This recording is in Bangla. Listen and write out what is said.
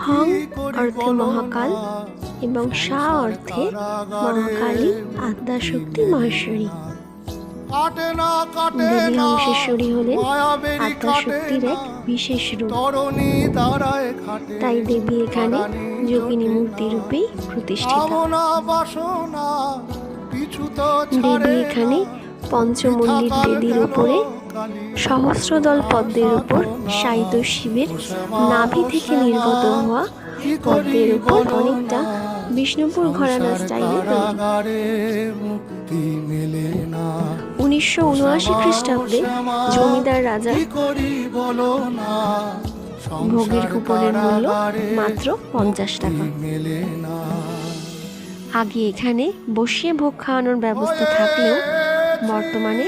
হং অর্থে মহাকাল এবং সা অর্থে মহাকালী আদ্যাশক্তি মহেশ্বরী। দেবী হংসেশ্বরী হলেন আদ্যাশক্তির এক বিশেষ রূপ, তাই দেবী এখানে যোগিনী মূর্তি রূপেই প্রতিষ্ঠিত। দেবী এখানে পঞ্চমল্লির বেদির উপরে সহস্রদল পদ্মের উপর শায়িত শিবের নাভি থেকে নির্গত হওয়া পদ্মের উপর অনেকটা বিষ্ণুপুর ঘরানা স্টাইলে তৈরি। 1979 খ্রিস্টাব্দে জমিদার রাজা ভোগের কুপনের মূল্য মাত্র 50 টাকা। আগে এখানে বসিয়ে ভোগ খাওয়ানোর ব্যবস্থা থাকলেও বর্তমানে